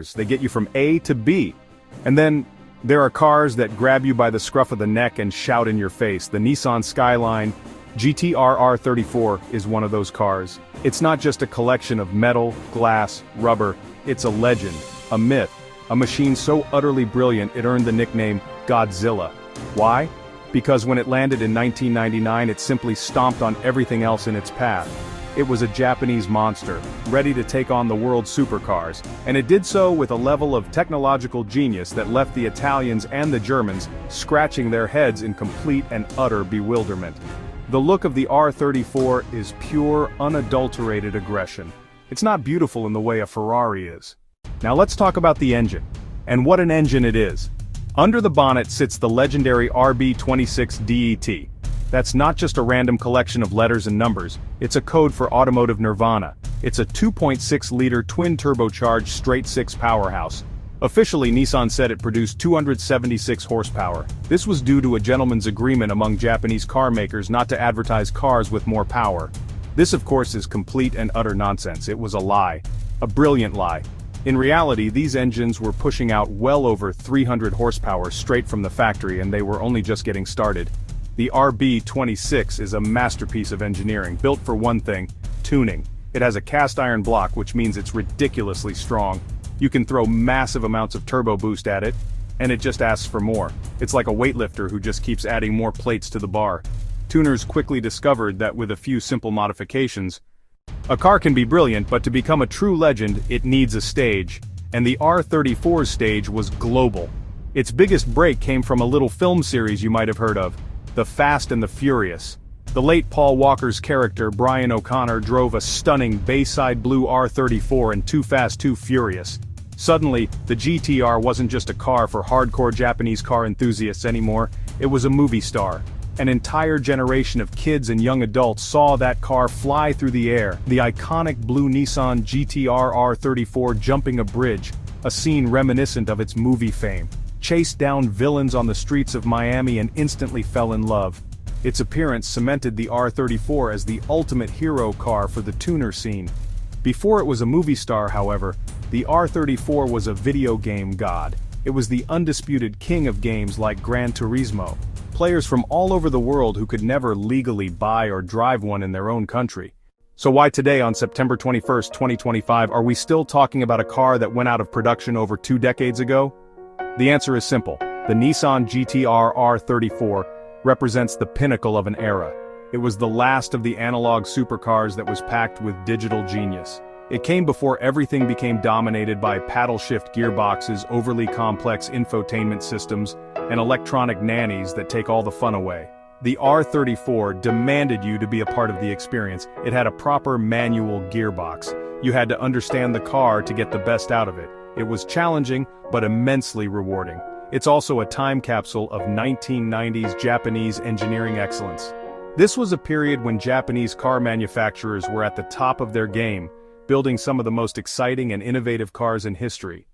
They get you from A to B. And then there are cars that grab you by the scruff of the neck and shout in your face. The Nissan Skyline GTR R34 is one of those cars. It's not just a collection of metal, glass, rubber, it's a legend, a myth, a machine so utterly brilliant it earned the nickname Godzilla. Why? Because when it landed in 1999 it simply stomped on everything else in its path. It was a Japanese monster, ready to take on the world's supercars, and it did so with a level of technological genius that left the Italians and the Germans scratching their heads in complete and utter bewilderment. The look of the R34 is pure, unadulterated aggression. It's not beautiful in the way a Ferrari is. Now let's talk about the engine. And what an engine it is. Under the bonnet sits the legendary RB26 DET. That's not just a random collection of letters and numbers, it's a code for automotive nirvana. It's a 2.6-liter twin-turbocharged straight-six powerhouse. Officially, Nissan said it produced 276 horsepower. This was due to a gentleman's agreement among Japanese car makers not to advertise cars with more power. This of course is complete and utter nonsense. It was a lie. A brilliant lie. In reality, these engines were pushing out well over 300 horsepower straight from the factory, and they were only just getting started. The RB26 is a masterpiece of engineering, built for one thing: tuning. It has a cast iron block, which means it's ridiculously strong. You can throw massive amounts of turbo boost at it, and it just asks for more. It's like a weightlifter who just keeps adding more plates to the bar. Tuners quickly discovered that with a few simple modifications, a car can be brilliant, but to become a true legend, it needs a stage. And the R34's stage was global. Its biggest break came from a little film series you might have heard of, The Fast and the Furious. The late Paul Walker's character, Brian O'Connor, drove a stunning Bayside Blue R34 in Too Fast, Too Furious. Suddenly, the GTR wasn't just a car for hardcore Japanese car enthusiasts anymore, it was a movie star. An entire generation of kids and young adults saw that car fly through the air, the iconic blue Nissan GTR R34 jumping a bridge, a scene reminiscent of its movie fame, chased down villains on the streets of Miami and instantly fell in love. Its appearance cemented the R34 as the ultimate hero car for the tuner scene. Before it was a movie star, however, the R34 was a video game god. It was the undisputed king of games like Gran Turismo. Players from all over the world who could never legally buy or drive one in their own country. So why today, on September 21st, 2025, are we still talking about a car that went out of production over 2 decades ago? The answer is simple. The Nissan GTR R34 represents the pinnacle of an era. It was the last of the analog supercars that was packed with digital genius. It came before everything became dominated by paddle-shift gearboxes, overly complex infotainment systems, and electronic nannies that take all the fun away. The R34 demanded you to be a part of the experience. It had a proper manual gearbox. You had to understand the car to get the best out of it. It was challenging, but immensely rewarding. It's also a time capsule of 1990s Japanese engineering excellence. This was a period when Japanese car manufacturers were at the top of their game, building some of the most exciting and innovative cars in history.